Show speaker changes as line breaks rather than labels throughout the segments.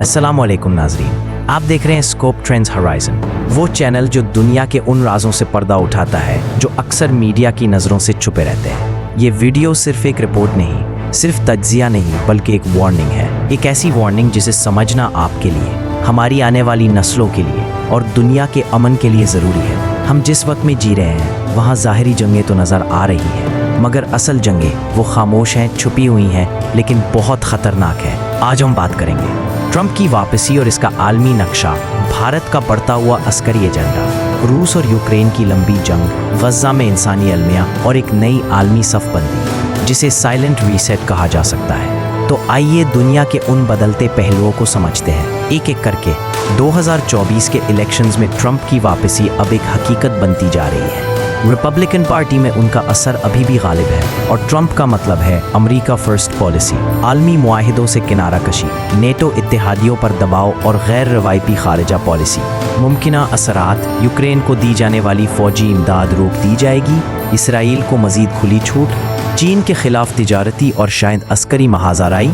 अस्सलाम वालेकुम नाज़रीन, आप देख रहे हैं स्कोप ट्रेंड्स हॉराइज़न, वो चैनल जो दुनिया के उन राज़ों से पर्दा उठाता है जो अक्सर मीडिया की नज़रों से छुपे रहते हैं। ये वीडियो सिर्फ एक रिपोर्ट नहीं, सिर्फ तज्ज़िया नहीं, बल्कि एक वार्निंग है। एक ऐसी वार्निंग जिसे समझना आपके लिए, हमारी आने वाली नस्लों के लिए और दुनिया के अमन के लिए ज़रूरी है। हम जिस वक्त में जी रहे हैं वहाँ ज़ाहिरी जंगें तो नज़र आ रही हैं, मगर असल जंगें वो खामोश हैं, छुपी हुई हैं, लेकिन बहुत ख़तरनाक है। आज हम बात करेंगे ट्रंप की वापसी और इसका आलमी नक्शा, भारत का बढ़ता हुआ अस्करी एजेंडा, रूस और यूक्रेन की लंबी जंग, गज़ा में इंसानी अलमिया और एक नई आलमी सफ़बंदी जिसे साइलेंट रीसेट कहा जा सकता है। तो आइए दुनिया के उन बदलते पहलुओं को समझते हैं एक एक करके। 2024 के इलेक्शंस में ट्रंप की वापसी अब एक हकीकत बनती जा रही है। रिपब्लिकन पार्टी में उनका असर अभी भी गालिब है और ट्रंप का मतलब है अमेरिका फर्स्ट पॉलिसी, आलमी मुआहिदों से किनारा कशी, नेटो इत्तेहादियों पर दबाव और गैर रवायती खारिजा पॉलिसी। मुमकिना असरात: यूक्रेन को दी जाने वाली फौजी इमदाद रोक दी जाएगी, इसराइल को मजीद खुली छूट, चीन के खिलाफ तिजारती और शायद अस्करी महाज़ाराई।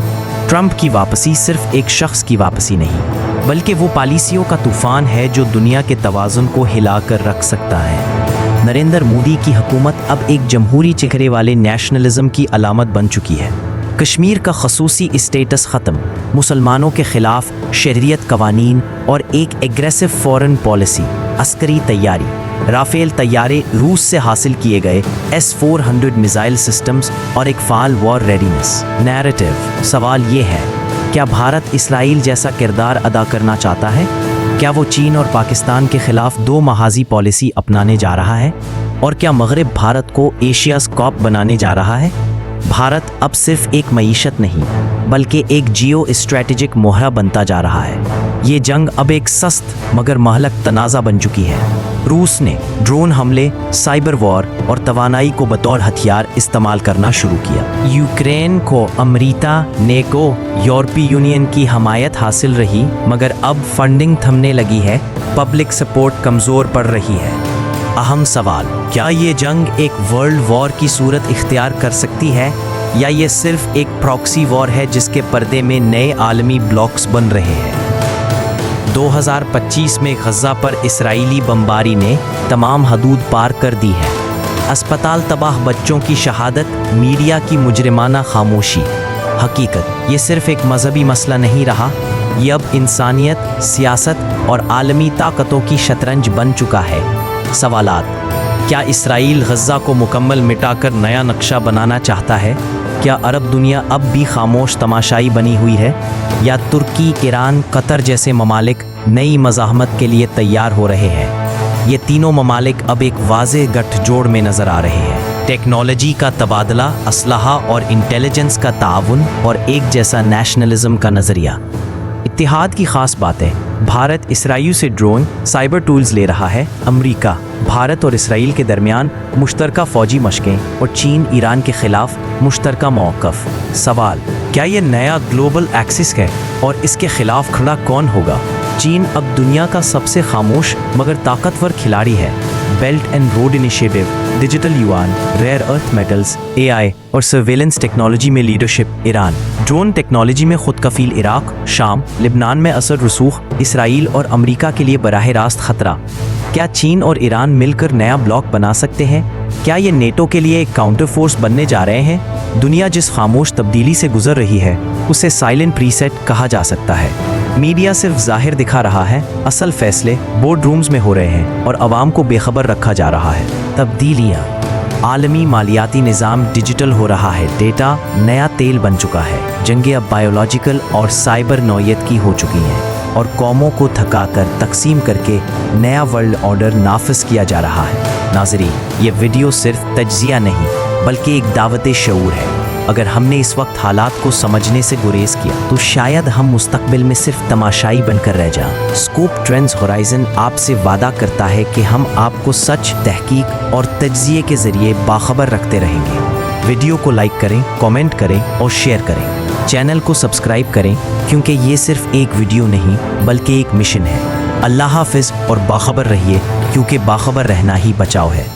ट्रंप की वापसी सिर्फ एक शख्स की वापसी नहीं, बल्कि वो पॉलिसियों का तूफान है जो दुनिया के तवाज़ुन को हिला कर रख सकता है। नरेंद्र मोदी की हुकूमत अब एक जमहूरी चेहरे वाले नेशनलिज्म की अलामत बन चुकी है। कश्मीर का खसूसी स्टेटस ख़त्म, मुसलमानों के खिलाफ शरीयत कवानीन और एक एग्रेसिव फॉरेन पॉलिसी, अस्करी तैयारी, राफेल तैयारे, रूस से हासिल किए गए S-400 मिसाइल सिस्टम्स और एक फ़ाल वॉर रेडीनेस नैरेटिव। सवाल ये है, क्या भारत इसराइल जैसा किरदार अदा करना चाहता है? क्या वो चीन और पाकिस्तान के खिलाफ दो महाजी पॉलिसी अपनाने जा रहा है? और क्या मगरिब भारत को एशियाज़ कॉप बनाने जा रहा है? भारत अब सिर्फ एक मईशत नहीं, बल्कि एक जियो स्ट्रैटेजिक मोहरा बनता जा रहा है। ये जंग अब एक सख्त मगर महलक तनाज़ा बन चुकी है। रूस ने ड्रोन हमले, साइबर वॉर और तवानाई को बतौर हथियार इस्तेमाल करना शुरू किया। यूक्रेन को अमेरिका, नेटो, यूरोपीय यूनियन की हमायत हासिल रही, मगर अब फंडिंग थमने लगी है, पब्लिक सपोर्ट कमज़ोर पड़ रही है। अहम सवाल, क्या ये जंग एक वर्ल्ड वॉर की सूरत इख्तियार कर सकती है, या ये सिर्फ एक प्रॉक्सी वॉर है जिसके पर्दे में नए आलमी ब्लॉक्स बन रहे हैं? 2025 में गज़ा पर इस्राइली बमबारी ने तमाम हदूद पार कर दी है। अस्पताल तबाह, बच्चों की शहादत, मीडिया की मुजरिमाना खामोशी। हकीकत, ये सिर्फ एक मजहबी मसला नहीं रहा, ये अब इंसानियत, सियासत और आलमी ताकतों की शतरंज बन चुका है। सवालात: क्या इसराइल गज़ा को मुकम्मल मिटाकर नया नक्शा बनाना चाहता है? क्या अरब दुनिया अब भी खामोश तमाशाई बनी हुई है, या तुर्की, ईरान, कतर जैसे ममालिक नई मज़ाहमत के लिए तैयार हो रहे हैं? ये तीनों ममालिक अब एक वाज़ेह गठजोड़ में नज़र आ रहे हैं। टेक्नोलॉजी का तबादला, असलहा और इंटेलिजेंस का ताउन और एक जैसा नेशनलिज्म का नज़रिया। इत्तिहाद की ख़ास बातें: भारत इसराइल से ड्रोन, साइबर टूल्स ले रहा है। अमेरिका, भारत और इसराइल के दरमियान मुश्तरका फ़ौजी मशक़ें और चीन, ईरान के ख़िलाफ़ मुश्तरका मौक़िफ़। सवाल, क्या ये नया ग्लोबल एक्सिस है और इसके ख़िलाफ़ खड़ा कौन होगा? चीन अब दुनिया का सबसे खामोश मगर ताकतवर खिलाड़ी है। Belt and road initiative, digital yuan, rare earth metals, AI और सर्वेलेंस टेक्नोलॉजी में लीडरशिप। ईरान, ड्रोन टेक्नोलॉजी में खुद कफील। इराक, शाम, लिबनान में असद रसूख। इसराइल और अमेरिका के लिए बराह रास्त खतरा। क्या चीन और ईरान मिलकर नया ब्लॉक बना सकते हैं? क्या ये नेटो के लिए एक काउंटर फोर्स बनने जा रहे हैं? दुनिया जिस खामोश तब्दीली से गुजर रही है उसे साइलेंट प्रीसेट कहा जा सकता है। मीडिया सिर्फ ज़ाहिर दिखा रहा है, असल फैसले बोर्ड रूम्स में हो रहे हैं और आवाम को बेखबर रखा जा रहा है। तब्दीलियाँ: आलमी मालियाती निज़ाम डिजिटल हो रहा है, डेटा नया तेल बन चुका है, जंगें अब बायोलॉजिकल और साइबर नौयत की हो चुकी हैं और कौमों को थकाकर तकसीम करके नया वर्ल्ड ऑर्डर नाफिज किया जा रहा है। नाज़रीन, ये वीडियो सिर्फ तज्ज़िया नहीं बल्कि एक दावत शऊर है। अगर हमने इस वक्त हालात को समझने से गुरेज किया तो शायद हम मुस्तकबिल में सिर्फ तमाशाई बनकर रह जाएं। स्कोप ट्रेंड्स हॉराइज़न आपसे वादा करता है कि हम आपको सच, तहकीक और तज्ज़िये के ज़रिए बाखबर रखते रहेंगे। वीडियो को लाइक करें, कमेंट करें और शेयर करें। चैनल को सब्सक्राइब करें, क्योंकि ये सिर्फ एक वीडियो नहीं बल्कि एक मिशन है। अल्लाह हाफ़िज़ और बाखबर रहिए, क्योंकि बाखबर रहना ही बचाव है।